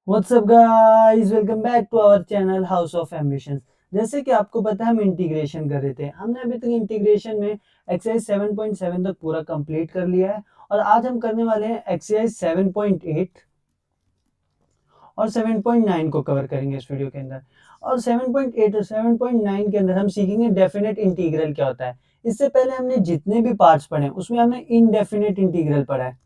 WhatsApp guys, welcome back to our channel House of Ambitions. जैसे कि आपको पता है हम इंटीग्रेशन कर रहे थे। हमने अभी तक इंटीग्रेशन में एक्सरसाइज 7.7 तक पूरा कंप्लीट कर लिया है और आज हम करने वाले हैं एक्सरसाइज 7.8 और 7.9 को कवर करेंगे इस वीडियो के अंदर। और 7.8 और 7.9 के अंदर हम सीखेंगे डेफिनेट इंटीग्रल क्या होता है। इससे पहले हमने जितने भी पार्ट्स पढ़े हैं उसमें हमने इनडेफिनेट इंटीग्रल पढ़ा है,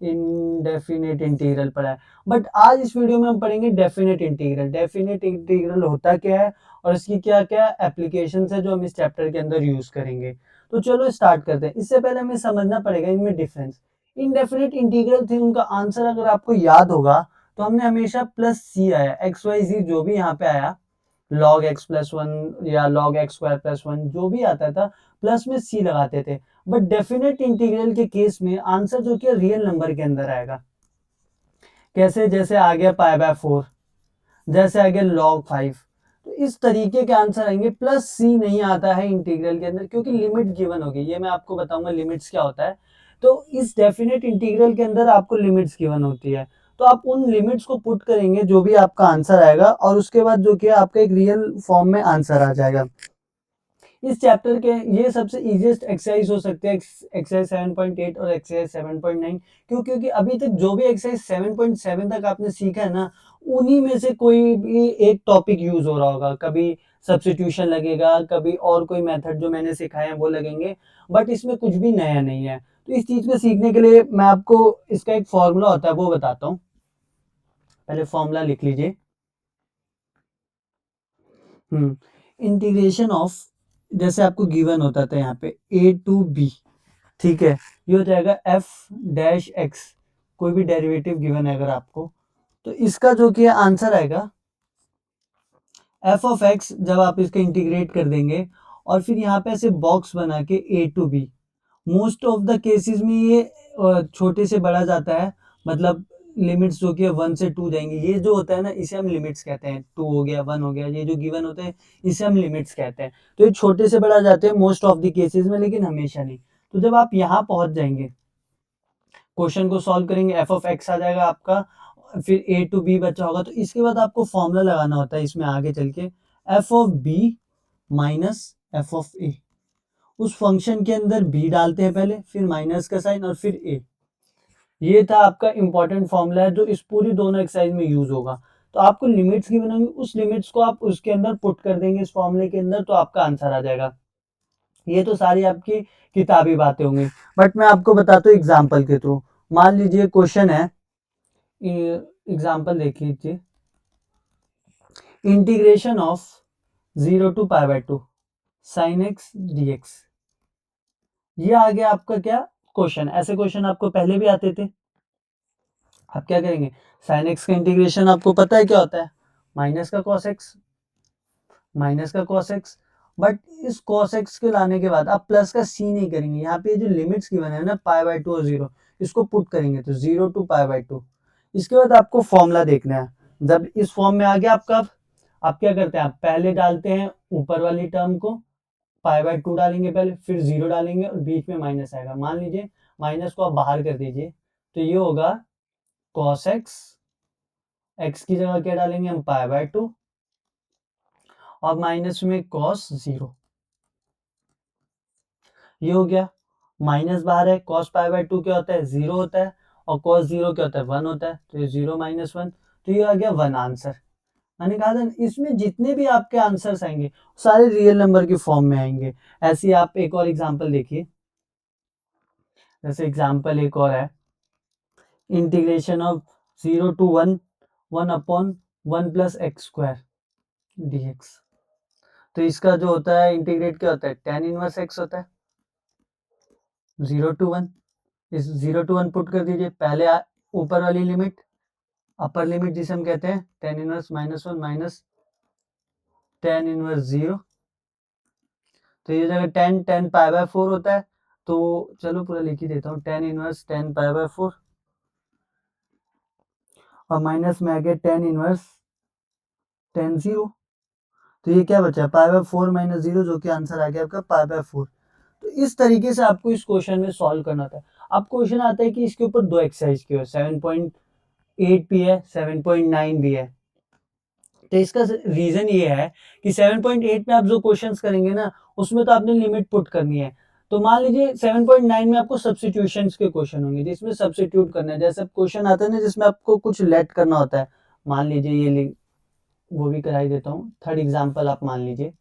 इनडेफिनेट इंटीग्रल पढ़ा है। बट आज इस वीडियो में हम पढ़ेंगे डेफिनेट इंटीग्रल। डेफिनेट इंटीग्रल होता क्या है और इसकी क्या क्या एप्लीकेशंस है जो हम इस चैप्टर के अंदर यूज करेंगे। तो चलो स्टार्ट करते हैं। इससे पहले हमें समझना पड़ेगा इनमें डिफरेंस। इनडेफिनेट इंटीग्रल थे, उनका आंसर अगर आपको याद होगा तो हमने हमेशा प्लस सी आया, एक्स वाई जी जो भी यहाँ पे आया, log x प्लस वन या log x square plus one जो भी आता था प्लस में सी लगाते थे। बट डेफिनेट इंटीग्रल के केस में आंसर जो कि रियल नंबर के अंदर आएगा। कैसे? जैसे आ गया पाई बाय 4, जैसे आ गया log 5। तो इस तरीके के आंसर आएंगे। प्लस सी नहीं आता है इंटीग्रल के अंदर क्योंकि लिमिट गिवन होगी। ये मैं आपको बताऊंगा लिमिट्स क्या होता है। तो इस डेफिनेट इंटीग्रल के अंदर आपको लिमिट्स गिवन होती है, तो आप उन लिमिट्स को पुट करेंगे जो भी आपका आंसर आएगा और उसके बाद जो कि आपका एक रियल फॉर्म में आंसर आ जाएगा। इस चैप्टर के ये सबसे इजीएस्ट एक्सरसाइज हो सकते हैं, एक्सरसाइज 7.8 और एक्सरसाइज 7.9। क्यों? क्योंकि अभी तक जो भी एक्सरसाइज 7.7 तक आपने सीखा है ना, उन्हीं में से कोई भी एक टॉपिक यूज हो रहा होगा। कभी सब्स्टिट्यूशन लगेगा, कभी और कोई मेथड जो मैंने सिखाए हैं वो लगेंगे, बट इसमें कुछ भी नया नहीं है। तो इस चीज को सीखने के लिए मैं आपको इसका एक फॉर्मूला होता है वो बताता हूँ। पहले फॉर्मूला लिख लीजिए। इंटीग्रेशन ऑफ, जैसे आपको गिवन होता था यहाँ पे a टू b, ठीक है, ये हो जाएगा f डैश x। कोई भी डेरिवेटिव गिवन है अगर आपको, तो इसका जो कि आंसर आएगा f ऑफ x। जब आप इसको इंटीग्रेट कर देंगे और फिर यहाँ पे ऐसे बॉक्स बना के a to b, most of the cases में ये छोटे से बड़ा जाता है। मतलब लिमिट्स जो कि है 1 से 2 जाएंगी। ये जो होता है ना इसे हम लिमिट्स कहते हैं। 2 हो गया, 1 हो गया, ये जो गिवन होते हैं इसे हम लिमिट्स कहते हैं। तो ये छोटे से बड़ा जाते हैं मोस्ट ऑफ द केसेस में, लेकिन हमेशा नहीं। तो जब आप यहाँ पहुंच जाएंगे, क्वेश्चन को सॉल्व करेंगे, एफ ऑफ एक्स आ जाएगा आपका, फिर ए टू बी बचा होगा। तो इसके बाद आपको फॉर्मूला लगाना होता है इसमें आगे चल के, f of b minus f of a. उस फंक्शन के अंदर बी डालते हैं पहले, फिर माइनस का साइन और फिर ए। ये था आपका इंपॉर्टेंट फॉर्मूला है जो इस पूरी दोनों एक्सरसाइज में यूज होगा। तो आपको लिमिट्स की बनाएंगे, उस लिमिट्स को आप उसके अंदर पुट कर देंगे इस फॉर्मूले के अंदर, तो आपका आंसर आ जाएगा। ये तो सारी आपकी किताबी बातें होंगी, बट मैं आपको बताता हूँ एग्जाम्पल के थ्रू। मान लीजिए क्वेश्चन है, एग्जाम्पल देख लीजिए। Integration of 0 to pi by 2 sine x d x. ये आ गया आपका क्या क्वेश्चन। ऐसे क्वेश्चन आपको पहले भी आते थे। आप क्या करेंगे, साइन एक्स का इंटीग्रेशन आपको पता है क्या होता है, माइनस का कॉस एक्स, माइनस का कॉस एक्स। बट इस कॉस एक्स के लाने के बाद आप प्लस का सी नहीं करेंगे। यहाँ पे जो लिमिट्स की बने हैं ना पाई बाय 2 और 0, इसको पुट करेंगे तो 0 टू पाई बाय 2। इसके बाद आपको फॉर्मूला देखना है। जब इस फॉर्म में आ गया आपका, आप क्या करते हैं, आप पहले डालते हैं ऊपर वाली टर्म को, पाई बाय 2 डालेंगे पहले, फिर 0 डालेंगे और बीच में माइनस आएगा। मान लीजिए माइनस को आप बाहर कर दीजिए, तो ये होगा कॉस एक्स। एक्स की जगह क्या डालेंगे हम, पाई बाय 2 और माइनस में कॉस 0। ये हो गया, माइनस बाहर है, कॉस पाई बाय 2 क्या होता है, 0 होता है, और कॉस 0 क्या होता है, 1 होता है। तो ये 0 माइनस 1, तो ये आ गया 1 आंसर। मैंने कहा था इसमें जितने भी आपके आंसर्स आएंगे सारे रियल नंबर के फॉर्म में आएंगे। ऐसे ही आप एक और एग्जांपल देखिए। जैसे एग्जांपल एक और है, integration of 0 to 1 1 upon 1 plus x square dx। तो इसका जो होता है इंटीग्रेट क्या होता है, tan इनवर्स x होता है। 0 टू 1, इस 0 टू 1 पुट कर दीजिए। पहले ऊपर वाली लिमिट, अपर लिमिट जिसे हम कहते हैं tan inverse -1 minus tan inverse 0। तो ये जगह tan पाई बाय 4 होता है। तो चलो पूरा लिख ही देता हूँ, tan inverse tan pi by 4 और माइनस में आ गया tan इनवर्स tan 0। तो ये क्या बचा, पाई बाय 4 माइनस 0, जो कि आंसर आ गया आपका पाई बाय 4। तो इस तरीके से आपको इस क्वेश्चन में सॉल्व करना था। अब क्वेश्चन आता है कि इसके ऊपर दो एक्सरसाइज की हो, 7.8 7.8 भी है, 7.9 भी है। तो इसका रीजन ये है कि 7.8 में आप जो क्वेश्चंस करेंगे ना, उसमें तो आपने लिमिट पुट करनी है। तो मान लीजिए 7.9 में आपको सब्स्टिट्यूशंस के क्वेश्चन होंगे, जिसमें सब्स्टिट्यूट करना है। जैसे क्वेश्चन आता है ना, जिसमें आपको कुछ लेट करना होता है। मान लीजिए ये वो भी कराई देता हूँ। थर्ड एग्जाम्पल आप मान लीजिए।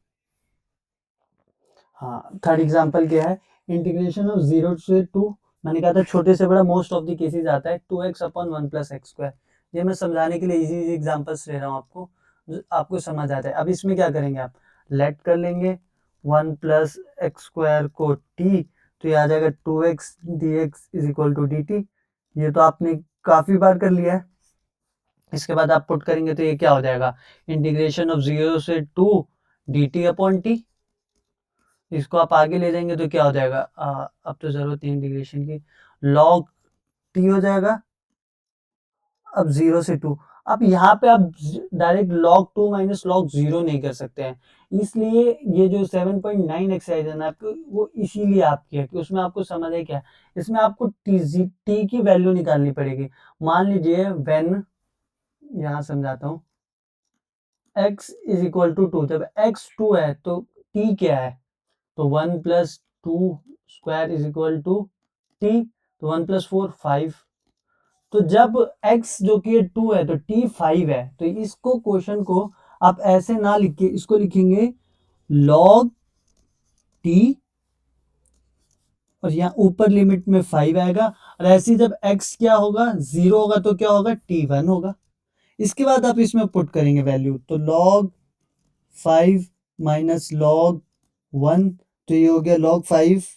हाँ, थर्ड एग्जाम्पल क्या है? इंटीग्रेशन ऑफ 0 से 2। मैंने कहा था छोटे से बड़ा मोस्ट ऑफ द केसेस आता है 2x/1 + x²। ये मैं समझाने के लिए इजी इजी एग्जांपल्स ले रहा हूँ आपको, जो आपको समझ आता है। अब इसमें क्या करेंगे आप? लेट कर लेंगे 1 + x² को t, तो ये आ जाएगा 2x dx = dt। ये तो आपने काफी बार कर लिया है। इसके बाद आप पुट करेंगे तो ये क्या हो जाएगा? इंटीग्रेशन ऑफ 0 से 2 dt/t। इसको आप आगे ले जाएंगे तो क्या हो जाएगा? अब तो जरूरत नहीं इंटीग्रेशन की, लॉग टी हो जाएगा। अब 0 से 2, अब यहाँ पे आप डायरेक्ट log 2 माइनस log 0 नहीं कर सकते हैं। इसलिए ये जो 7.9 एक्सरसाइज है ना आपको, वो इसीलिए आपकी है कि उसमें आपको समझ है क्या, इसमें आपको टी की वैल्यू निकालनी पड़ेगी। मान लीजिए व्हेन, यहाँ समझाता हूँ, x = 2, जब x 2 है तो t क्या है? तो 1 + 2² = t, तो 1 + 4 5। तो जब x जो कि 2 है तो t 5 है, तो इसको क्वेश्चन को आप ऐसे ना लिख के इसको लिखेंगे log t, और यहाँ ऊपर लिमिट में 5 आएगा। और ऐसे ही जब x क्या होगा? 0 होगा तो क्या होगा? t 1 होगा। इसके बाद आप इसमें पुट करेंगे वैल्यू, तो log 5 माइनस log 1, तो ये हो गया log 5,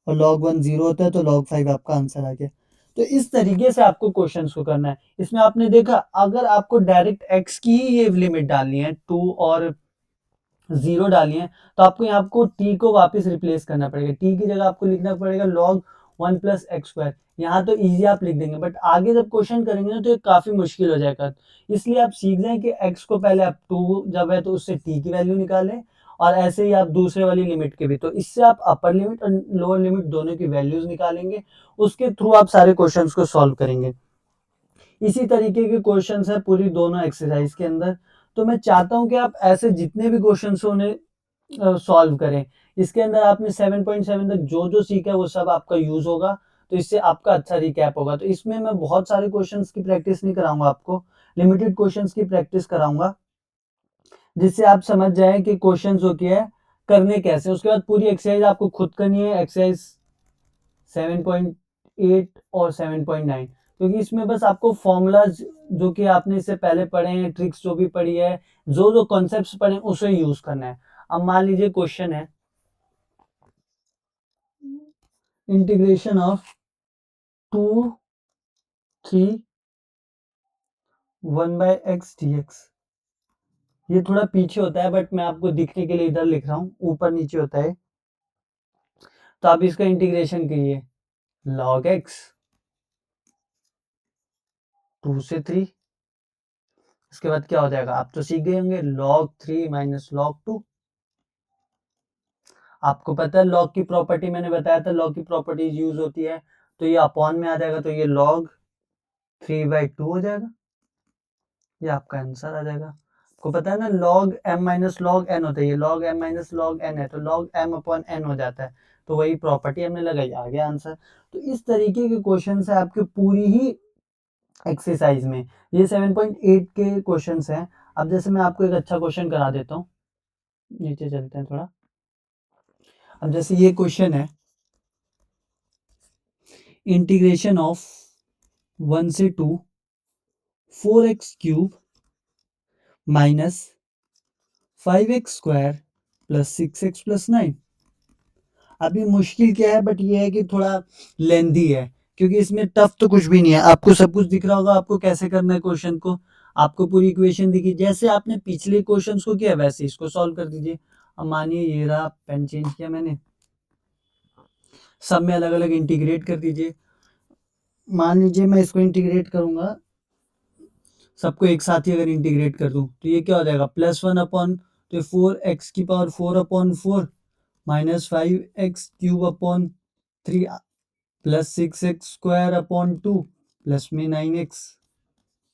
और log 1 0 होता है, तो log 5 आपका आंसर आ गया। तो इस तरीके से आपको क्वेश्चंस को करना है। इसमें आपने देखा, अगर आपको डायरेक्ट x की ही ये लिमिट डालनी है, 2 और 0 डालनी है, तो आपको यहाँ को t को वापस रिप्लेस करना पड़ेगा। t की जगह आपको लिखना पड़ेगा log 1 + x²। यहाँ तो इजी आप लिख देंगे, बट आगे जब क्वेश्चन करेंगे ना तो ये काफी मुश्किल हो जाएगा। इसलिए आप सीख जाए कि x को पहले आप 2 जब है तो उससे t की वैल्यू निकालें, और ऐसे ही आप दूसरे वाली लिमिट के भी, तो इससे आप अपर लिमिट और लोअर लिमिट दोनों की वैल्यूज निकालेंगे। उसके थ्रू आप सारे क्वेश्चंस को सॉल्व करेंगे। इसी तरीके के क्वेश्चंस है पूरी दोनों एक्सरसाइज के अंदर। तो मैं चाहता हूं कि आप ऐसे जितने भी क्वेश्चंस हो उन्हें सॉल्व करें। इसके अंदर आपने 7.7 तक जो जो सीखा है वो सब आपका यूज होगा, तो इससे आपका अच्छा रिकैप होगा। तो इसमें मैं बहुत सारे क्वेश्चंस की प्रैक्टिस नहीं कराऊंगा आपको, लिमिटेड क्वेश्चंस की प्रैक्टिस कराऊंगा, जिससे आप समझ जाए कि क्वेश्चंस हो क्या है, करने कैसे। उसके बाद पूरी एक्सरसाइज आपको खुद करनी है, एक्सरसाइज 7.8 और 7.9, क्योंकि इसमें बस आपको फॉर्मूलाज जो कि आपने इससे पहले पढ़े हैं, ट्रिक्स जो भी पढ़ी है, जो जो कॉन्सेप्ट्स पढ़े हैं, उसे यूज करना है। अब मान लीजिए क्वेश्चन है, इंटीग्रेशन ऑफ 2 3 1/x dx। ये थोड़ा पीछे होता है, बट मैं आपको दिखने के लिए इधर लिख रहा हूँ, ऊपर नीचे होता है। तो आप इसका इंटीग्रेशन कीजिए, log x 2 से 3। इसके बाद क्या हो जाएगा? आप तो सीख गए होंगे, log 3 माइनस log 2। आपको पता है लॉग की प्रॉपर्टी, मैंने बताया था लॉग की प्रॉपर्टीज यूज होती है, तो ये अपॉन में आ जाएगा, तो ये log 3/2 हो जाएगा। ये आपका आंसर आ जाएगा। आपको पता है ना log m minus log n होता है, ये log m minus log n है, तो log m/n हो जाता है। तो वही प्रॉपर्टी हमने लगाई, आ गया आंसर। तो इस तरीके के क्वेश्चन है आपके पूरी ही एक्सरसाइज में। ये 7.8 के क्वेश्चन हैं। अब जैसे मैं आपको एक अच्छा क्वेश्चन करा देता हूँ, नीचे चलते हैं थोड़ा। अब जैसे ये क्वेश्चन है, इंटीग्रेशन ऑफ 1 से 2 4x³ minus 5x² plus 6x plus 9। अभी मुश्किल क्या है, बट ये है कि थोड़ा लेंदी है, क्योंकि इसमें टफ तो कुछ भी नहीं है। आपको सब कुछ दिख रहा होगा, आपको कैसे करना है क्वेश्चन को। आपको पूरी इक्वेशन दिखी, जैसे आपने पिछले क्वेश्चंस को किया वैसे इसको सॉल्व कर दीजिए। अब मानिए ये रहा, पेन चेंज किया मैंने, सब में अलग अलग इंटीग्रेट कर दीजिए। मान लीजिए मैं इसको इंटीग्रेट करूंगा, सबको एक साथ ही अगर इंटीग्रेट कर दूं तो ये क्या हो जाएगा? +1 तो 4x⁴ minus 5x³ / 3 plus 6x² / 2 plus में 9x।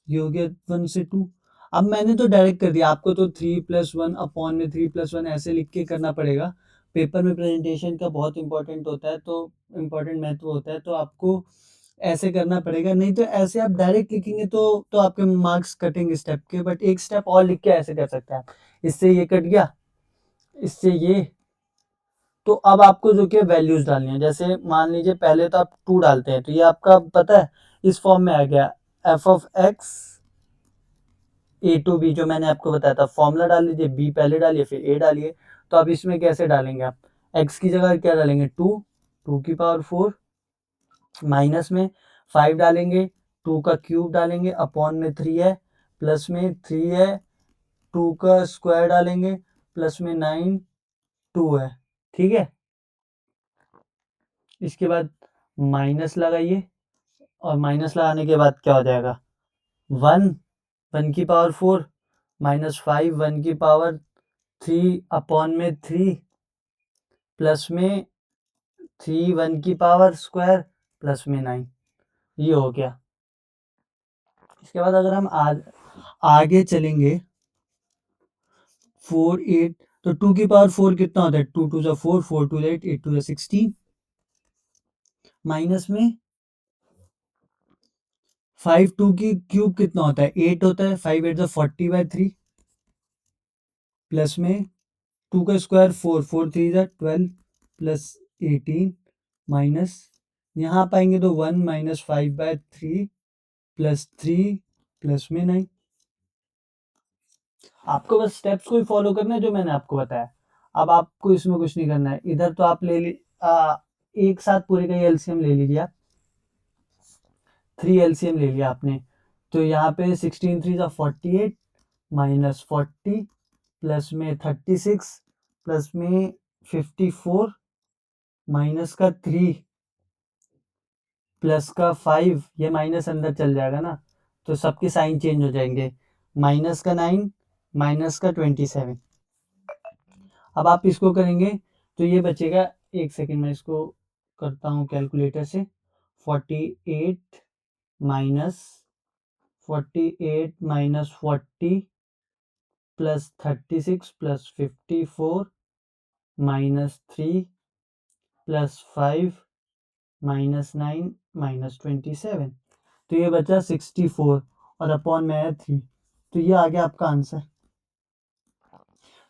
ये हो गया 1 से 2। अब मैंने तो डायरेक्ट कर दिया, आपको तो 3+1 अपॉन में 3+1 ऐसे लिख के करना पड़ेगा। पेपर में प्रेजेंटेशन का बहुत इंपॉर्टेंट होता है, तो इम्पोर्टेंट महत्व होता है, तो आपको ऐसे करना पड़ेगा, नहीं तो ऐसे आप डायरेक्ट लिखेंगे तो आपके मार्क्स कटेंगे स्टेप के। बट एक स्टेप और लिख के ऐसे कर सकते हैं आप, इससे ये कट गया, इससे ये। तो अब आपको जो कि वैल्यूज डालनी है, जैसे मान लीजिए पहले तो आप 2 डालते हैं, तो ये आपका पता है इस फॉर्म में आ गया, f of x a to b, जो मैंने आपको बताया था। फॉर्मूला डाल लीजिए, बी पहले डालिए फिर ए डालिए। तो अब इसमें कैसे डालेंगे आप, एक्स की जगह क्या डालेंगे, 2 की पावर 4, माइनस में 5 डालेंगे, 2 का क्यूब डालेंगे, अपॉन में 3 है, प्लस में 3 है, 2 का स्क्वायर डालेंगे, प्लस में 9, 2 है। ठीक है, इसके बाद माइनस लगाइए, और माइनस लगाने के बाद क्या हो जाएगा, 1 की पावर 4, -5 1 की पावर 3 अपॉन में 3, प्लस में 3 1 की पावर स्क्वायर, प्लस में 9। ये हो गया। इसके बाद अगर हम आगे चलेंगे, 4 8, तो 2 की पावर 4 कितना होता है, 2 2 4, 4 2 8, 8 2 16, माइनस में 5 2 की क्यूब कितना होता है, 8 होता है, 5 8 40/3, प्लस में 2 का स्क्वायर 4, 4 3 12, प्लस 18, माइनस यहाँ पाएंगे तो 1 -5/3, प्लस 3, प्लस में 9। आपको बस स्टेप्स को ही फॉलो करना है जो मैंने आपको बताया। अब आपको इसमें कुछ नहीं करना है, इधर तो आप एक साथ पूरे का एलसीएम ले लीजिए आप, 3 एलसीएम ले लिया आपने, तो यहाँ पे 16 3 48, -40, प्लस में 36, प्लस में 54, माइनस का 3, प्लस का 5, ये माइनस अंदर चल जाएगा ना, तो सबके साइन चेंज हो जाएंगे, माइनस का 9, माइनस का 27। अब आप इसको करेंगे तो ये बचेगा, एक सेकेंड में इसको करता हूँ कैलकुलेटर से, 48 माइनस 40 प्लस 36 प्लस 54 -3 प्लस 5 -9 -27, तो ये बचा 64, और अपॉन में है 3, तो ये आ गया आपका आंसर।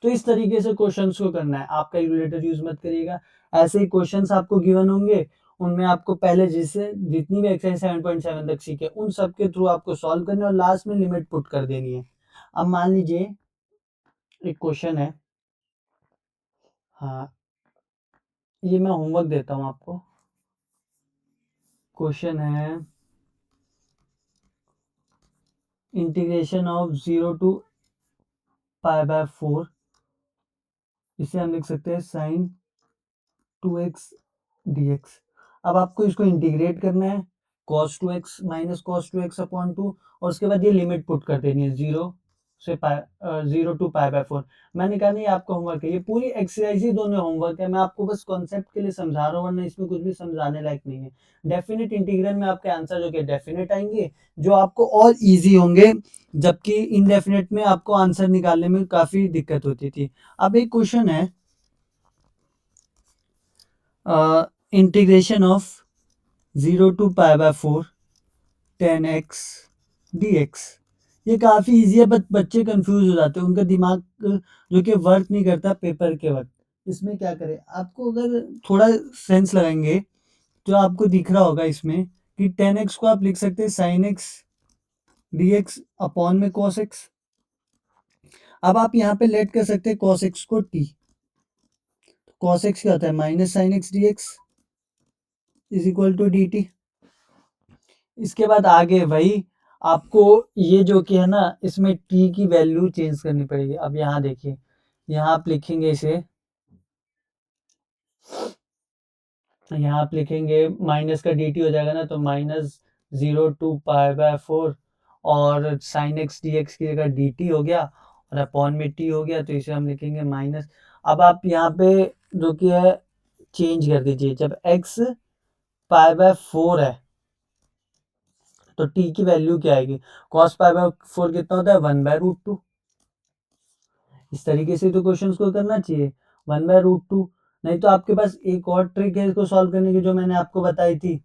तो इस तरीके से क्वेश्चंस को करना है, आप कैलकुलेटर यूज मत करिएगा। ऐसे ही क्वेश्चंस आपको गिवन होंगे, उनमें आपको पहले जिससे जितनी भी एक्सरसाइज 7.7 तक सीखे उन सब के थ्रू आपको सॉल्व करना है, और लास्ट में लिमिट पुट कर देनी है। अब मान लीजिए एक क्वेश्चन है, हाँ ये मैं होमवर्क देता हूँ आपको। क्वेश्चन है इंटीग्रेशन ऑफ 0 to π/4, इसे हम लिख सकते हैं sin 2x dx। अब आपको इसको इंटीग्रेट करना है, cos 2x minus cos 2x upon 2, और उसके बाद ये लिमिट पुट कर देनी है 0 to π/4। मैंने कहा नहीं आपका होमवर्क है, ये पूरी एक्सरसाइज ही दोनों होमवर्क है, मैं आपको बस कॉन्सेप्ट के लिए समझा रहा हूँ, वरना इसमें कुछ भी समझाने लायक नहीं है। डेफिनेट इंटीग्रल में आपके आंसर जो कि डेफिनेट आएंगे, जो आपको और इजी होंगे, जबकि इनडेफिनेट में आपको आंसर निकालने में काफी दिक्कत होती थी। अब एक क्वेश्चन है, integration of 0 to π/4 10x dx। ये काफ़ी इजी है, बट बच्चे कंफ्यूज हो जाते हैं, उनका दिमाग जो कि वर्क नहीं करता पेपर के वक्त। इसमें क्या करें, आपको अगर थोड़ा सेंस लगाएंगे तो आपको दिख रहा होगा इसमें कि 10x को आप लिख सकते हैं sin x dx अपॉन में cos x। अब आप यहाँ पे लेट कर सकते हैं cos x को t, cos x क्या होता है, minus sin x dx is equal to d t. इसके बाद आगे वही आपको ये जो कि है ना, इसमें t की वैल्यू चेंज करनी पड़ेगी। अब यहाँ देखिए, यहाँ आप लिखेंगे इसे, यहाँ आप लिखेंगे माइनस का dt हो जाएगा ना, तो -0 to π/4, और साइन एक्स डी एक्स की जगह dt हो गया, और अपॉन में t हो गया, तो इसे हम लिखेंगे माइनस। अब आप यहाँ पे जो कि है चेंज कर दीजिए, जब x π/4 है तो टी की वैल्यू क्या आएगी, कॉस पाई बाय 4 कितना होता है 1/√2। इस तरीके से तो क्वेश्चंस को करना चाहिए 1/√2। नहीं तो आपके पास एक और ट्रिक है इसको सॉल्व करने की जो मैंने आपको बताई थी,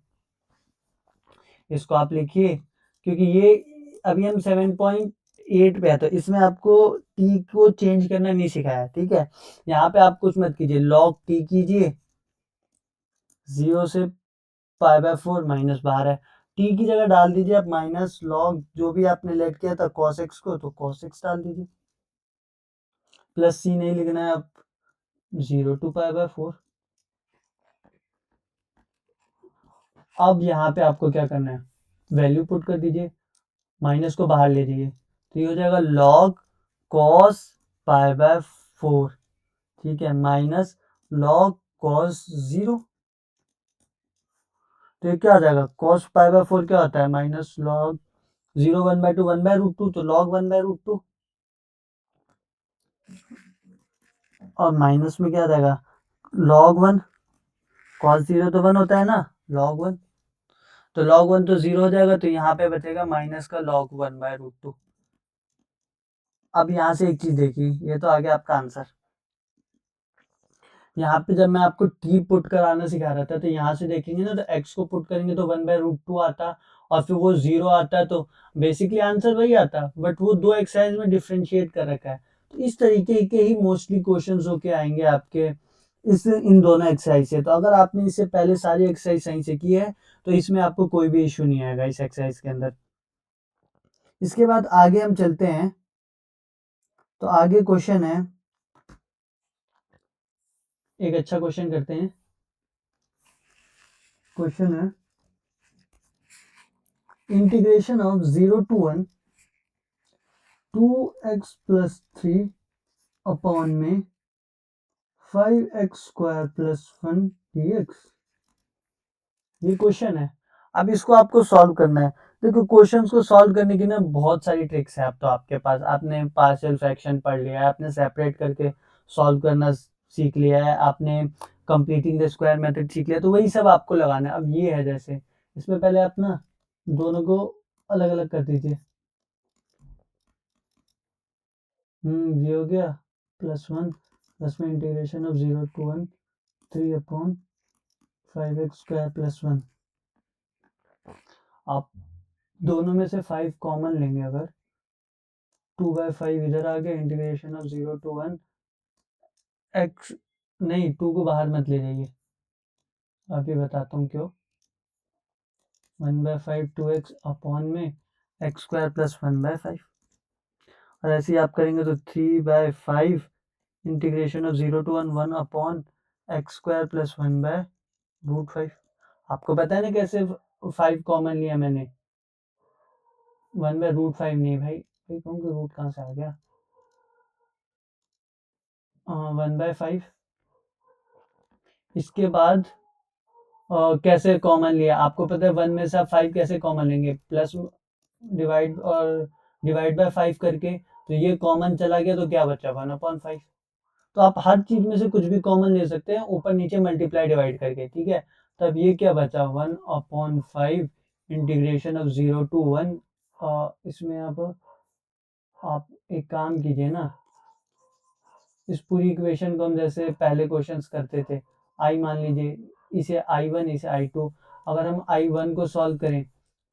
इसको आप लिखिए, क्योंकि ये अभी हम 7.8 पे है तो इसमें आपको टी को चेंज करना नहीं सिखाया, ठीक है। यहाँ पे आप कुछ मत कीजिए, log टी कीजिए, 0 से π/4 माइनस बाहर है, टी की जगह डाल दीजिए आप माइनस लॉग जो भी आपने लेट किया था cos x को, तो cos x डाल दीजिए, प्लस सी नहीं लिखना है, आप 0 to π/4। अब यहाँ पे आपको क्या करना है, वैल्यू पुट कर दीजिए, माइनस को बाहर ले जाइए, तो ये हो जाएगा log cos π/4, ठीक है, माइनस log cos 0। तो ये क्या आ जाएगा, cos π/4 क्या होता है माइनस log 0 1/2 1/√2, तो log 1/√2, और माइनस में क्या आ जाएगा log 1, cos 0 तो 1 होता है ना, log 1, तो log 1 तो 0 हो जाएगा, तो यहाँ पे बचेगा माइनस का log 1/√2। अब यहाँ से एक चीज देखिए, ये तो आ गया आपका आंसर। यहाँ पे जब मैं आपको टी पुट कराना सिखा रहा था तो यहाँ से देखेंगे ना, तो एक्स को पुट करेंगे तो 1/√2 आता, और फिर वो 0 आता, तो बेसिकली आंसर वही आता, बट वो दो एक्सरसाइज में डिफ्रेंशिएट कर रखा है। तो इस तरीके के ही मोस्टली क्वेश्चंस होके आएंगे आपके इस इन दोनों एक्सरसाइज से। तो अगर आपने इससे पहले सारी एक्सरसाइज सही से की है तो इसमें आपको कोई भी इशू नहीं आएगा इस एक्सरसाइज के अंदर। इसके बाद आगे हम चलते हैं, तो आगे क्वेश्चन है, एक अच्छा क्वेश्चन करते हैं। क्वेश्चन है integration of 0 to 1 2x plus 3 upon में 5x² plus 1 dx। ये क्वेश्चन है, अब इसको आपको सॉल्व करना है। देखो क्वेश्चंस को सॉल्व करने की ना बहुत सारी ट्रिक्स है, अब तो आपके पास, आपने पार्शियल फ्रैक्शन पढ़ लिया है, आपने सेपरेट करके सॉल्व करना सीख लिया है, आपने कंप्लीटिंग द स्क्वायर मेथड सीख लिया, तो वही सब आपको लगाना है। अब ये है, जैसे इसमें पहले आप ना दोनों को अलग अलग कर दीजिए, ये हो गया +1 प्लस में integration of 0 to 1 3/5x² plus 1। आप दोनों में से 5 कॉमन लेंगे, अगर 2/5 इधर आ गया, इंटीग्रेशन ऑफ 0 to 1 x, नहीं 2 को बाहर मत ले जाइए, अभी बताता हूँ क्यों, 1/5 2x अपॉन में x² plus 1/5, और ऐसे ही आप करेंगे तो 3/5 integration of 0 to 1 upon x² plus 1/√5। आपको पता है ना कैसे 5 कॉमन लिया मैंने, 1/√5 नहीं भाई, कहूँ कि रूट कहाँ से आ गया, 1/5। इसके बाद कैसे कॉमन लिया, आपको पता है 1 में से आप 5 कैसे कॉमन लेंगे, प्लस डिवाइड और डिवाइड बाय 5 करके, तो ये कॉमन चला गया तो क्या बचा 1/5। तो आप हर चीज में से कुछ भी कॉमन ले सकते हैं, ऊपर नीचे मल्टीप्लाई डिवाइड करके, ठीक है। तब ये क्या बचा 1/5 इंटीग्रेशन ऑफ 0 to 1। इसमें आप एक काम कीजिए ना, इस पूरी इक्वेशन को हम जैसे पहले क्वेश्चंस करते थे, आई मान लीजिए, इसे I1 इसे I2, अगर हम I1 को सॉल्व करें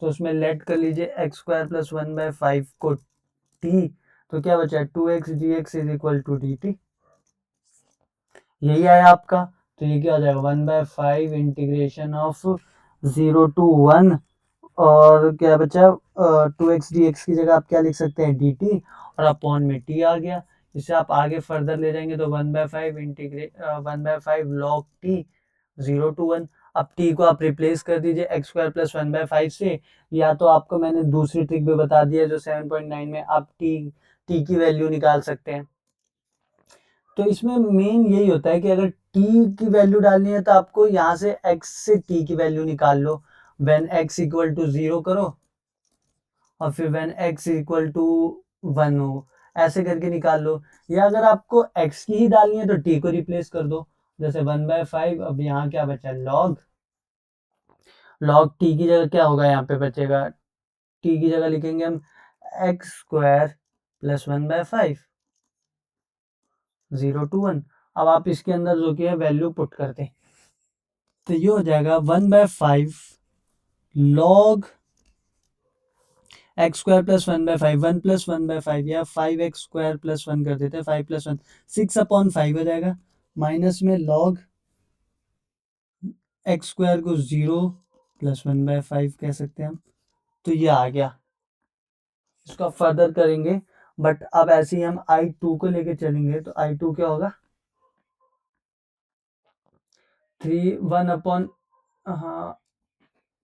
तो उसमें लेट कर लीजिए x² plus 1/5 को t, तो क्या बचा 2x dx is equal to dt, यही आया आपका। तो ये क्या हो जाएगा 1/5 इंटीग्रेशन ऑफ 0 to 1, और क्या बचा 2x dx की जगह आप क्या लिख सकते हैं dt, और अपॉन में t आ गया। इसे आप आगे फर्दर ले जाएंगे तो 1/5 log t 0 to 1। अब t को आप रिप्लेस कर दीजिए x² plus 1/5 से, या तो आपको मैंने दूसरी ट्रिक भी बता दी है जो 7.9 में आप t की वैल्यू निकाल सकते हैं। तो इसमें मेन यही होता है कि अगर t की वैल्यू डालनी है तो आपको यहाँ से x से t की वैल्यू निकाल लो, व्हेन x इक्वल टू 0 करो, और फिर व्हेन x इक्वल टू 1 हो, ऐसे करके निकाल लो। या अगर आपको x की ही डालनी है तो t को रिप्लेस कर दो, जैसे 1/5, अब यहाँ क्या बचा log t की जगह क्या होगा, यहाँ पे बचेगा टी की जगह लिखेंगे हम एक्स स्क्वायर प्लस 1/5, 0 to 1। अब आप इसके अंदर जो कि है वैल्यू पुट करते हैं, तो ये हो जाएगा 1/5 लॉग एक्स स्क्वायर प्लस 1/5, 1 + 1/5 या 5x² + 1 कर देते हैं, 5 + 1 6/5 हो जाएगा, माइनस में लॉग एक्स स्क्वायर को 0 + 1/5 कह सकते हैं हम। तो ये आ गया, इसको फर्दर करेंगे, बट अब ऐसे ही हम I2 को लेके चलेंगे, तो I2 क्या होगा 1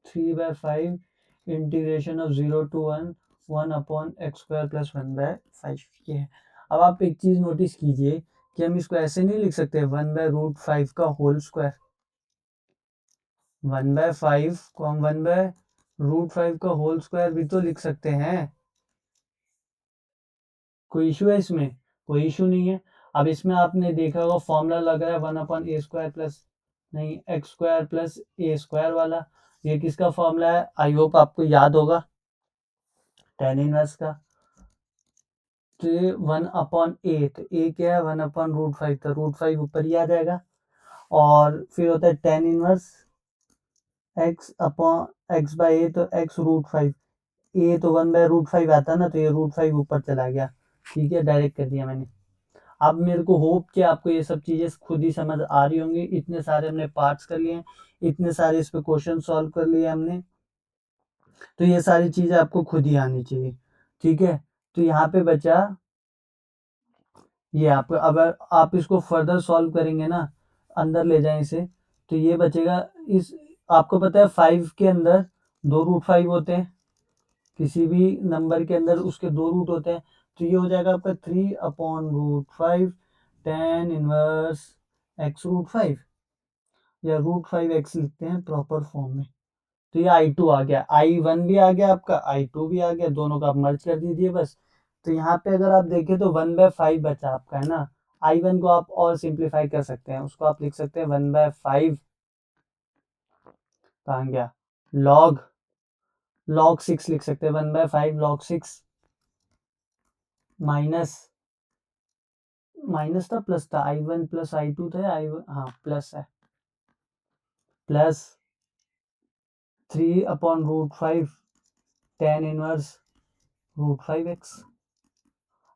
3/5 इंटीग्रेशन ऑफ 0 to 1 1/x² + 1/5 ये है। अब आप एक चीज नोटिस कीजिए कि हम इसको ऐसे नहीं लिख सकते 1/√5 का होल स्क्वायर, 1/5 को हम 1/√5 का होल स्क्वायर भी तो लिख सकते हैं। कोई इशू है इसमें? कोई इशू नहीं है। अब इसमें आपने देखा होगा फॉर्मूला लग रहा है 1/a² प्लस नहीं x² प्लस a² वाला, ये किसका फॉर्मूला है? आई होप आपको याद होगा, tan इनवर्स का। तो ये 1/a, तो a क्या है 1/√5, तो √5 ऊपर ही आ जाएगा। और फिर होता है tan इनवर्स x/a, तो x√5, a तो 1/√5 आता है ना, तो ये √5 ऊपर चला गया। ठीक है, डायरेक्ट कर दिया मैंने। अब मेरे को होप कि आपको ये सब चीजें खुद ही समझ आ रही होंगी। इतने सारे हमने पार्ट्स कर लिए हैं, इतने सारे इस पे क्वेश्चन सॉल्व कर लिए हमने, तो ये सारी चीजें आपको खुद ही आनी चाहिए। ठीक है, तो यहाँ पे बचा ये। आपको अगर आप इसको फर्दर सॉल्व करेंगे ना, अंदर ले जाएं इसे, तो ये बचेगा इस, आपको पता है 5 के अंदर 2√5 होते हैं, किसी भी नंबर के अंदर उसके 2 रूट होते हैं। तो ये हो जाएगा आपका 3/√5 tan इनवर्स x√5, या √5x लिखते हैं प्रॉपर फॉर्म में। तो ये I2 आ गया, I1 भी आ गया आपका, I2 भी आ गया, दोनों का आप मर्ज कर दीजिए बस। तो यहाँ पे अगर आप देखें तो 1/5 बचा आपका, है ना। I1 को आप और सिंप्लीफाई कर सकते हैं, उसको आप लिख सकते हैं 1/5, कहाँ गया, लॉग 6 लिख सकते हैं, 1/5 log 6 माइनस, माइनस था प्लस था, I1 प्लस I2 था, I1 हाँ प्लस है, प्लस 3/√5 tan इनवर्स √5x।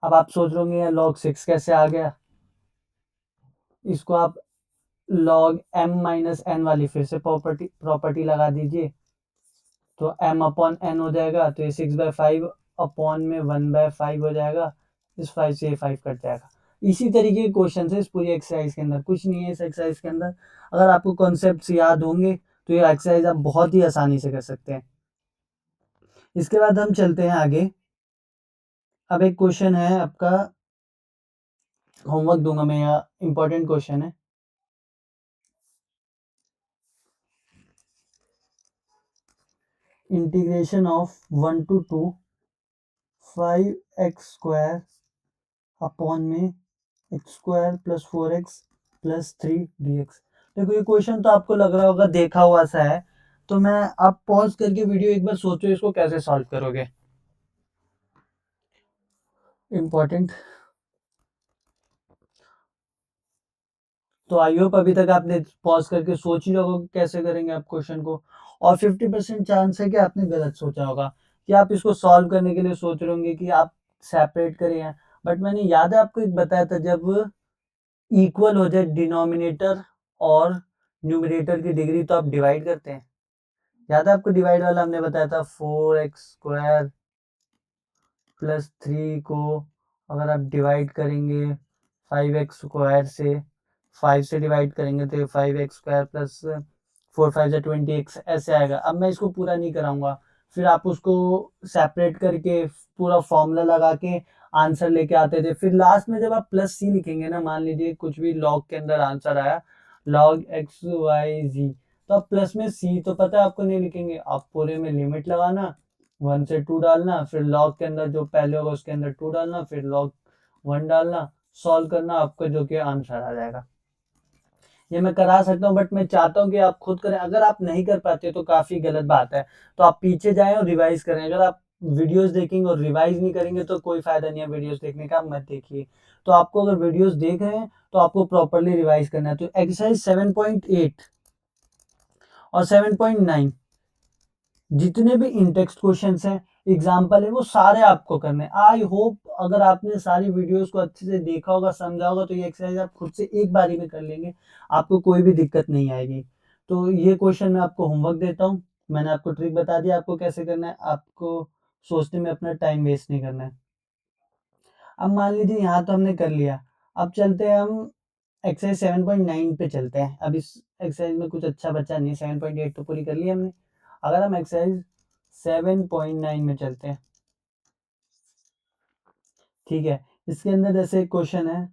अब आप सोच रहे होंगे यार log 6 कैसे आ गया, इसको आप log m-n वाली फिर से प्रॉपर्टी लगा दीजिए, तो m/n हो जाएगा, तो ये 6/5 अपॉन में 1/5 हो जाएगा, इस 5 से ये 5 कट जाएगा। इसी तरीके के क्वेश्चन है इस पूरी एक्सरसाइज के अंदर, कुछ नहीं है इस एक्सरसाइज के अंदर। अगर आपको कॉन्सेप्ट याद होंगे तो ये एक्सरसाइज आप बहुत ही आसानी से कर सकते हैं। इसके बाद हम चलते हैं आगे। अब एक क्वेश्चन है आपका, होमवर्क दूंगा मैं, यहाँ इंपॉर्टेंट क्वेश्चन है। Integration of 1 to 2 5x² upon में x² + 4x + 3 dx। देखो ये क्वेश्चन तो आपको लग रहा होगा देखा हुआ सा है, तो मैं आप पॉज करके वीडियो एक बार सोचो इसको कैसे सॉल्व करोगे। इम्पोर्टेंट, तो आई होप अभी तक आपने पॉज करके सोच ही होगा कि कैसे करेंगे आप क्वेश्चन को, और 50% चांस है कि आपने गलत सोचा होगा, कि आप इसको सॉल्व करने के लिए सोच रहे होंगे कि आप सेपरेट करें हैं। बट मैंने याद है आपको एक बताया था, जब इक्वल हो जाए डिनोमिनेटर और न्यूमरेटर की डिग्री तो आप डिवाइड करते हैं। याद है आपको डिवाइड वाला हमने बताया था, 4x² + 3 को अगर आप डिवाइड करेंगे 5x² से, 5 से डिवाइड करेंगे तो 5x² + 4 5 20x ऐसे आएगा। अब मैं इसको पूरा नहीं कराऊंगा, फिर आप उसको सेपरेट करके पूरा फॉर्मूला लगा के आंसर लेके आते थे। फिर लास्ट में जब आप +c लिखेंगे ना, मान लीजिए कुछ भी लॉग के अंदर आंसर आया log x y z, तो आप प्लस में c तो पता है आपको नहीं लिखेंगे, आप पूरे में लिमिट लगाना, 1 से 2 डालना, फिर लॉग के अंदर जो पहले होगा उसके अंदर 2 डालना, फिर log 1 डालना, सॉल्व करना, आपका जो कि आंसर आ जाएगा। ये मैं करा सकता हूँ, बट मैं चाहता हूँ कि आप खुद करें। अगर आप नहीं कर पाते तो काफी गलत बात है, तो आप पीछे जाएं और रिवाइज करें। अगर आप वीडियोस देखेंगे और रिवाइज नहीं करेंगे तो कोई फायदा नहीं है वीडियोस देखने का, मत देखिए। तो आपको अगर वीडियोस देख रहे हैं तो आपको प्रॉपरली रिवाइज करना है। तो एक्सरसाइज 7.8 और 7.9 जितने भी इंटेक्स्ट क्वेश्चंस हैं, एग्जाम्पल है, वो सारे आपको करने हैं। आई होप अगर आपने सारी वीडियोस को अच्छे से देखा होगा, समझा होगा, तो ये एक्सरसाइज आप खुद से एक बारी में कर लेंगे, आपको कोई भी दिक्कत नहीं आएगी। तो ये क्वेश्चन मैं आपको होमवर्क देता हूँ। मैंने आपको ट्रिक बता दिया आपको कैसे करना है, आपको सोचने में अपना टाइम वेस्ट नहीं करना है। अब मान लीजिए यहाँ तो हमने कर लिया, अब चलते हैं हम एक्सरसाइज 7.9 पे चलते हैं। अब इस एक्सरसाइज में कुछ अच्छा बचा नहीं है, 7.8 तो पूरी कर ली हमने। अगर हम एक्सरसाइज 7.9 में चलते हैं, ठीक है। इसके अंदर जैसे क्वेश्चन है,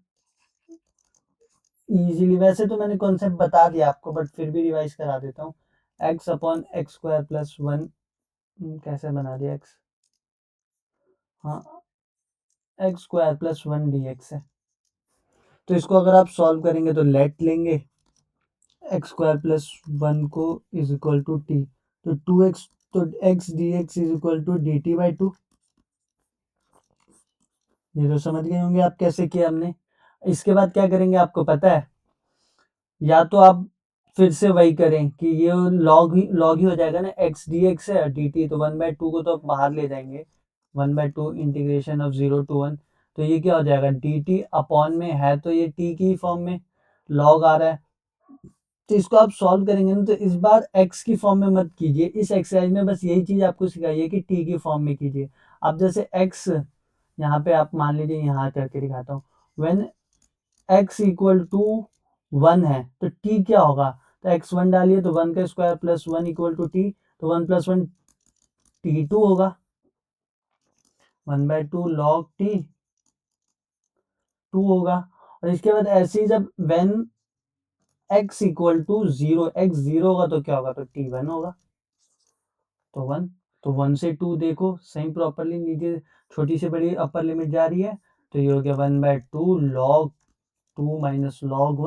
इजीली, वैसे तो मैंने कॉन्सेप्ट बता दिया आपको, बट फिर भी रिवाइज करा देता हूँ। X upon x square plus one, कैसे बना दिया एक्स, हाँ, x square plus one D x है। तो इसको अगर आप सॉल्व करेंगे तो लेट लेंगे एक्स स्क्वायर प्लस वन को इज इक्वल टू टी, तो टू एक्स, तो x d x is equal to d t by two. ये तो समझ गए होंगे आप कैसे किया हमने। इसके बाद क्या करेंगे आपको पता है, या तो आप फिर से वही करें कि ये लॉग ही हो जाएगा ना, एक्स डी एक्स है डी टी, तो वन बाई टू को तो आप बाहर ले जाएंगे, one by two integration of zero to one, तो ये क्या हो जाएगा, डी टी अपॉन में है तो ये टी की फॉर्म में लॉग आ रहा है। तो इसको आप सॉल्व करेंगे ना, तो इस बार एक्स की फॉर्म में मत कीजिए, इस एक्सरसाइज में बस यही चीज आपको सिखाई है कि टी की फॉर्म में कीजिए। अब जैसे एक्स, यहाँ पे आप मान लीजिए, यहाँ करके दिखाता हूँ, when x equal to one है तो टी क्या होगा, तो एक्स वन डालिए तो वन का square plus one equal to t, तो one plus one t two होगा, one by two log t two होगा। और इसके बाद ऐसे ही जब when x equal to zero, x zero होगा तो क्या होगा, तो टी वन होगा, तो वन, तो वन से टू देखो सही प्रॉपरली, नीचे छोटी से बड़ी अपर लिमिट जा रही है, तो ये हो गया one by two log to minus log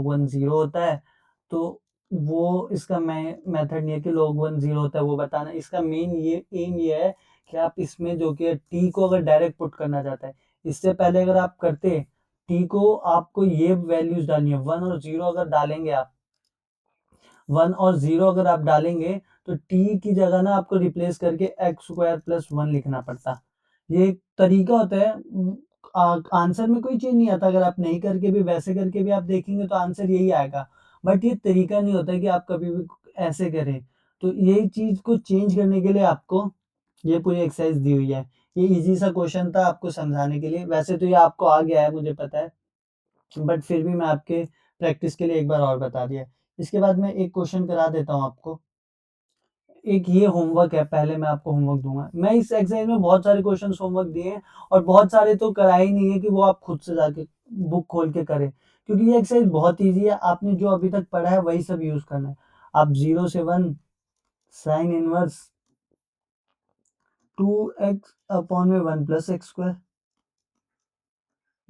one zero होता है। तो वो इसका मेथड नहीं है कि लॉग वन जीरो होता है वो बताना, इसका मेन ये एम ये है कि आप इसमें जो कि टी को अगर डायरेक्ट पुट करना चाहता है, इससे पहले अगर आप करते टी को, आपको ये वैल्यूज डालनी है, वन और जीरो अगर डालेंगे आप, वन और जीरो अगर आप डालेंगे तो टी की जगह ना आपको रिप्लेस करके एक्स स्क्वायर प्लस वन लिखना पड़ता। ये एक तरीका होता है। आंसर में कोई चेंज नहीं आता, अगर आप नहीं करके भी वैसे करके भी आप देखेंगे तो आंसर यही आएगा, बट ये तरीका नहीं होता है कि आप कभी भी ऐसे करें। तो यही चीज को चेंज करने के लिए आपको ये पूरी एक्सरसाइज दी हुई है। ये इजी सा क्वेश्चन था आपको समझाने के लिए, वैसे तो ये आपको आ गया है मुझे पता है, बट फिर भी मैं आपके प्रैक्टिस के लिए एक बार और बता दिया। इसके बाद मैं एक क्वेश्चन करा देता हूँ आपको। एक ये होमवर्क है, पहले मैं आपको होमवर्क दूंगा। मैं इस एक्सरसाइज में बहुत सारे क्वेश्चन होमवर्क दिए हैं, और बहुत सारे तो कराए ही नहीं है कि वो आप खुद से जाके बुक खोल के करें, क्योंकि ये एक्सरसाइज बहुत ईजी है। आपने जो अभी तक पढ़ा है वही सब यूज करना है। आप जीरो से one sine inverse two x upon में वन प्लस एक्स स्क्वायर,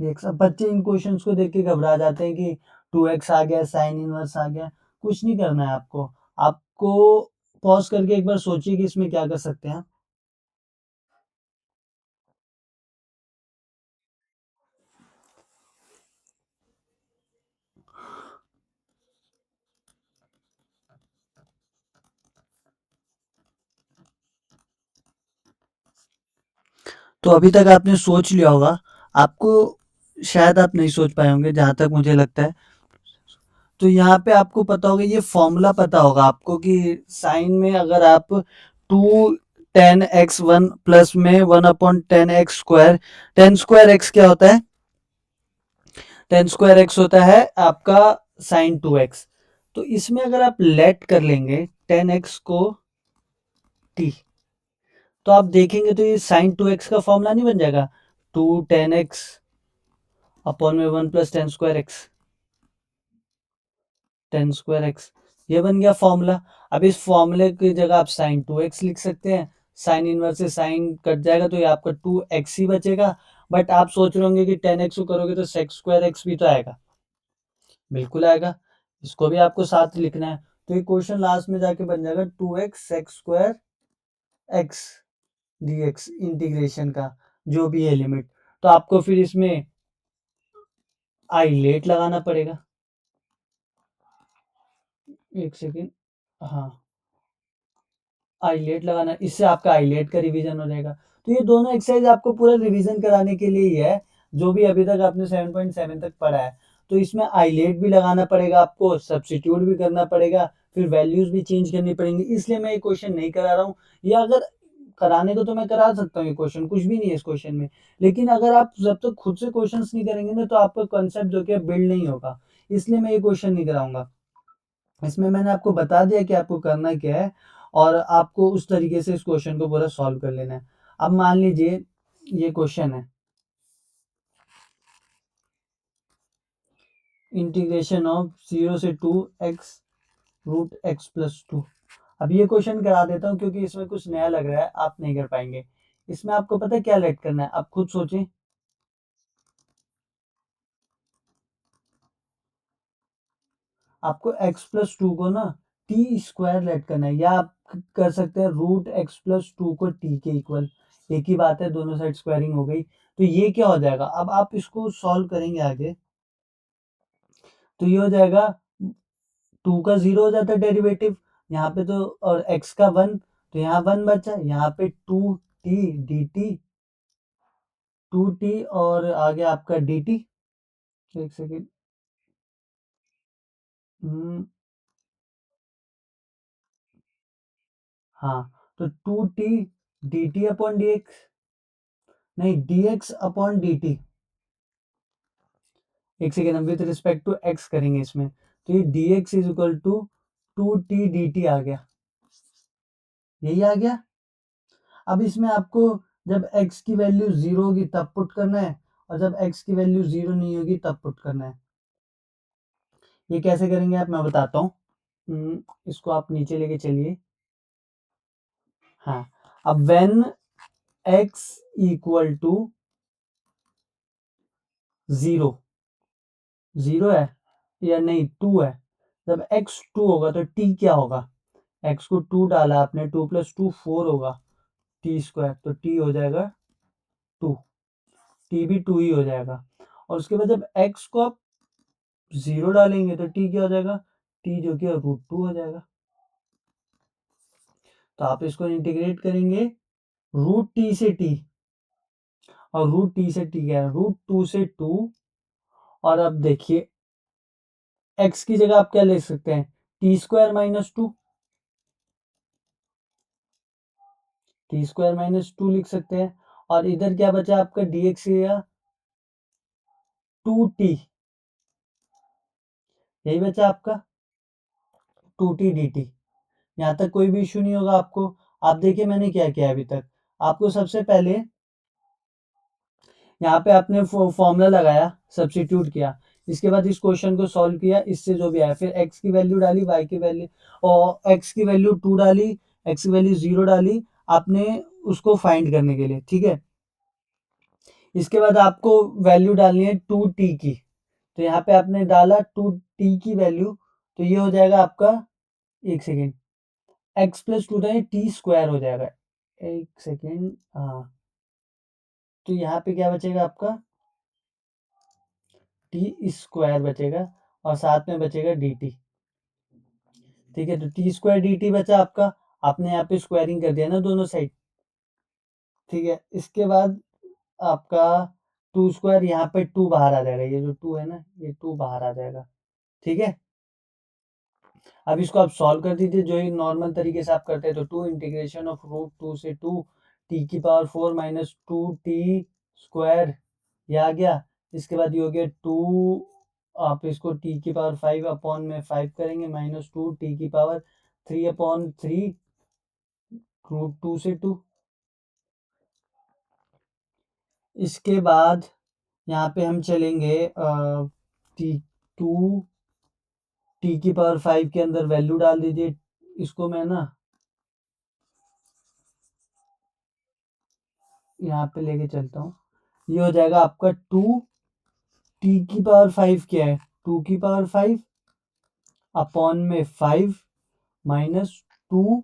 ये सब बच्चे इन क्वेश्चंस को देख के घबरा जाते हैं कि टू एक्स आ गया, साइन इनवर्स आ गया। कुछ नहीं करना है आपको, आपको पॉज करके एक बार सोचिए कि इसमें क्या कर सकते हैं। तो अभी तक आपने सोच लिया होगा, आपको शायद आप नहीं सोच पाए होंगे जहां तक मुझे लगता है। तो यहाँ पे आपको पता होगा, ये फॉर्मूला पता होगा आपको कि साइन में अगर आप two ten x one plus में one upon ten x square, ten square x क्या होता है, टेन स्क्वायर एक्स होता है आपका साइन टू एक्स। तो इसमें अगर आप लेट कर लेंगे टेन एक्स को टी, तो आप देखेंगे तो ये साइन टू एक्स का फॉर्मूला नहीं बन जाएगा, टू टेन एक्स अपॉन में one plus ten square x, ten square x, ये बन गया फॉर्मूला। अब इस फॉर्मूले की जगह आप साइन टू एक्स लिख सकते हैं, साइन इनवर्स से साइन कट जाएगा तो ये आपका टू एक्स ही बचेगा। बट आप सोच रहे होंगे कि टेन एक्स को करोगे तो सेक्स स्क्वायर एक्स भी तो आएगा, बिल्कुल आएगा, इसको भी आपको साथ लिखना है। तो ये क्वेश्चन लास्ट में जाके बन जाएगा two x sec square x, dx integration का जो भी है लिमिट, तो आपको फिर इसमें आइलेट लगाना पड़ेगा। एक सेकेंड, हाँ, आइलेट लगाना, इससे आपका आइलेट का रिवीजन हो जाएगा। तो ये दोनों एक्सरसाइज आपको पूरा रिवीजन कराने के लिए ही है, जो भी अभी तक आपने 7.7 तक पढ़ा है। तो इसमें आइलेट भी लगाना पड़ेगा आपको, सब्स्टिट्यूट भी करना पड़ेगा, फिर वैल्यूज भी चेंज करनी पड़ेंगी, इसलिए मैं ये क्वेश्चन नहीं करा रहा हूँ। या अगर कराने को तो मैं करा सकता हूँ, ये क्वेश्चन कुछ भी नहीं है इस क्वेश्चन में, लेकिन अगर आप जब तक खुद से क्वेश्चन नहीं करेंगे ना, तो आपका कॉन्सेप्ट जो कि बिल्ड नहीं होगा, इसलिए मैं ये क्वेश्चन नहीं कराऊंगा। इसमें मैंने आपको बता दिया कि आपको करना क्या है, और आपको उस तरीके से इस क्वेश्चन को पूरा सॉल्व कर लेना है। अब मान लीजिए ये क्वेश्चन है, इंटीग्रेशन ऑफ 0 से 2x रूट एक्स प्लस 2। अब ये क्वेश्चन करा देता हूँ क्योंकि इसमें कुछ नया लग रहा है, आप नहीं कर पाएंगे। इसमें आपको पता है क्या लेट करना है, आप खुद सोचें। आपको x प्लस टू को ना टी स्क्वायर लेट करना है, या आप कर सकते हैं रूट एक्स प्लस टू को टी के इक्वल, एक ही बात है, दोनों साइड स्क्वायरिंग हो गई। तो ये क्या हो जाएगा, अब आप इसको सॉल्व करेंगे आगे, तो ये हो जाएगा, टू का जीरो हो जाता है डेरिवेटिव यहाँ पे, तो और एक्स का वन, तो यहाँ वन बचा, यहाँ पे two t d t, two t और आगे आपका डी टी। एक सेकेंड, हाँ, तो two t d t upon d x, नहीं, d x upon d t. एक सेकेंड, हम विद रिस्पेक्ट टू एक्स करेंगे इसमें, तो ये d x is equal to two t d t आ गया, यही आ गया। अब इसमें आपको जब x की वैल्यू जीरो होगी तब पुट करना है, और जब x की वैल्यू जीरो नहीं होगी तब पुट करना है। ये कैसे करेंगे आप, मैं बताता हूँ। इसको आप नीचे लेके चलिए। हाँ, अब when x equal to zero, zero है या नहीं, टू है, जब x टू होगा तो t क्या होगा, x को टू डाला आपने, टू प्लस टू फोर होगा, टी स्क्वायर, तो t हो जाएगा टू, टी भी टू ही हो जाएगा। और उसके बाद जब x को आप जीरो डालेंगे तो t क्या हो जाएगा, t जो कि रूट टू हो जाएगा। तो आप इसको इंटीग्रेट करेंगे रूट टी से t, और रूट टी से t क्या है, रूट टू से टू। और अब देखिए x की जगह आप क्या ले सकते हैं, T square minus two, t square minus two लिख सकते हैं। और इधर क्या बचा आपका, डी एक्स या टू टी, यही बचा आपका, टू टी डी टी। यहाँ तक कोई भी इशू नहीं होगा आपको। आप देखिए मैंने क्या किया अभी तक, आपको सबसे पहले यहाँ पे आपने फॉर्मूला लगाया, सब्स्टिट्यूट किया, इसके बाद इस क्वेश्चन को सॉल्व किया, इससे जो भी आया, फिर x की वैल्यू डाली, y की वैल्यू, और x की वैल्यू टू डाली, x की वैल्यू जीरो डाली आपने उसको फाइंड करने के लिए, ठीक है। इसके बाद आपको वैल्यू डालनी है टू टी की, तो यहाँ पे आपने डाला टू टी की वैल्यू, तो ये हो जाएगा आपका, एक सेकेंड, एक्स प्लस टू था, टी स्क्वायर हो जाएगा, एक सेकेंड, हाँ, तो यहाँ पे क्या बचेगा आपका, टी स्क्वायर बचेगा, और साथ में बचेगा डी टी, ठीक है। तो टी स्क्वायर डी टी बचा आपका, आपने यहाँ पे स्क्वायरिंग कर दिया ना दोनों साइड, ठीक है। इसके बाद आपका टू स्क्वायर, यहाँ पे टू बाहर आ जाएगा, ये जो टू है ना, ये टू बाहर आ जाएगा, ठीक है। अब इसको आप सॉल्व कर दीजिए जो ही नॉर्मल तरीके से आप करते हैं, तो two integration of root two से टू टी की power four minus two t square, ये आ गया। इसके बाद ये हो गया टू, आप इसको टी की पावर फाइव अपॉन में फाइव करेंगे, माइनस टू टी की power three upon three root two से टू। इसके बाद यहाँ पे हम चलेंगे टी टू, टी की पावर फाइव के अंदर वैल्यू डाल दीजिए, इसको मैं ना यहाँ पे लेके चलता हूँ, ये हो जाएगा आपका टू टी की पावर फाइव, क्या है, टू की पावर फाइव अपॉन में फाइव माइनस टू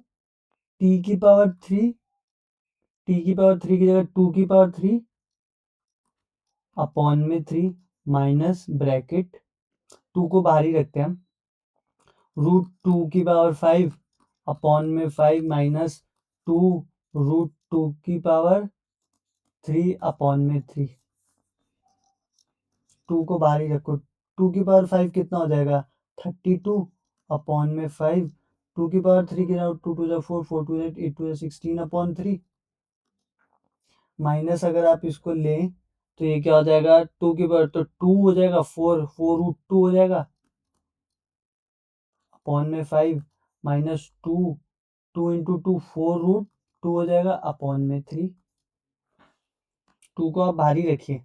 टी की पावर थ्री t की पावर 3 की जगह 2 की पावर 3 अपॉन में 3 माइनस ब्रैकेट 2 को बाहर ही रखते हैं हम, रूट 2 की पावर 5 अपॉन में 5 माइनस 2 रूट 2 की पावर 3 अपॉन में 3। 2 को बाहर ही रखो, 2 की पावर 5 कितना हो जाएगा 32 अपॉन में 5, 2 की पावर 3 की 2 to 4, 4 to 8 to 16 upon 3, minus अगर आप इसको लें तो ये क्या हो जाएगा 2 की पावर तो 2 हो जाएगा, 4 रूट 2 हो जाएगा अपॉन में 5 माइनस 2, 2 इंटू 2 4 रूट 2 हो जाएगा अपॉन में 3। 2 को आप बाहर ही रखिए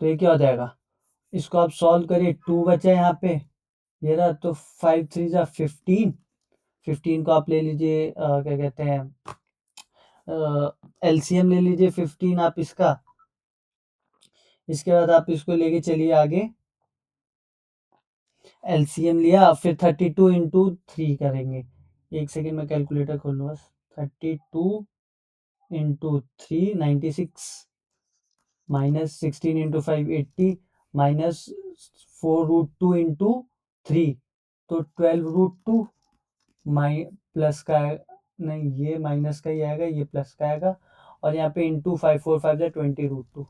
तो ये क्या हो जाएगा, इसको आप सॉल्व करिए, 2 बचा यहाँ पे, ये रहा तो 5 3 जा 15, 15 को आप ले लीजिए क्या कहते हैं एलसीएम ले लीजिए 15 आप इसका, इसके बाद आप इसको लेके चलिए आगे, एलसीएम लिया फिर 32 इंटू 3 करेंगे, एक सेकेंड में कैलकुलेटर खोल लूँ बस, 32 into 3 96 minus 16 into 5 80 minus 4 root 2 into 3 तो 12 रूट 2 माइ प्लस का नहीं ये माइनस का ही आएगा, ये प्लस का आएगा, और यहाँ पे इंटू 5 4 5 है 20 रूट 2,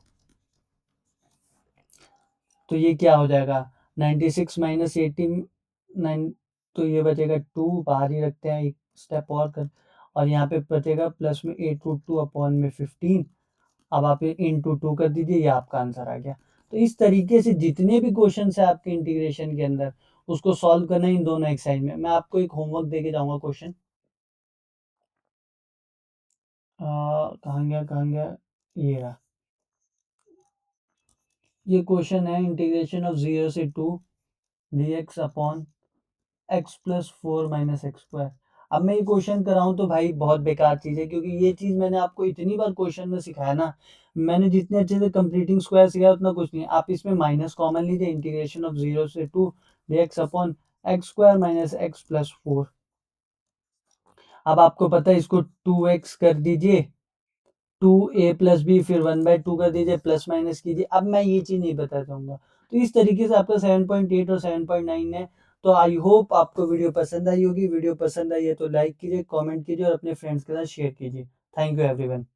तो ये क्या हो जाएगा 96 माइनस 89, तो ये बचेगा 2 बाहर ही रखते हैं, एक स्टेप और कर, और यहाँ पे बचेगा प्लस में 8 रूट 2 अपॉन में 15, अब आप इंटू 2 कर दीजिए, ये आपका आंसर आ गया। तो इस तरीके से जितने भी क्वेश्चन है आपके इंटीग्रेशन के अंदर उसको सॉल्व करना इन दोनों एक्सरसाइज में। मैं आपको एक होमवर्क देके जाऊंगा क्वेश्चन, कहाँ गया ये रहा, ये क्वेश्चन है इंटीग्रेशन ऑफ 0 से 2 dx upon x plus 4 minus x square. अब मैं ये क्वेश्चन कराऊं तो भाई बहुत बेकार चीज़ है, क्योंकि ये चीज़ मैंने आपको इतनी बार क्वेश्चन में सिखाया ना, मैंने जितने अच्छे से कंप्लीटिंग स्क्वायर सिखाया उतना कुछ नहीं। आप इसमें माइनस कॉमन लीजिए, इंटीग्रेशन ऑफ 0 से 2 dx upon x square minus x plus 4। अब आपको पता है इसको 2x कर दीजिए, 2a प्लस बी, फिर 1/2 कर दीजिए, प्लस माइनस कीजिए। अब मैं ये चीज़ नहीं बता चाहूँगा, तो इस तरीके से आपका 7.8 और 7.9 है। तो आई होप आपको वीडियो पसंद आई होगी, वीडियो पसंद आई है तो लाइक कीजिए, कमेंट कीजिए और अपने फ्रेंड्स के साथ शेयर कीजिए। Thank you everyone.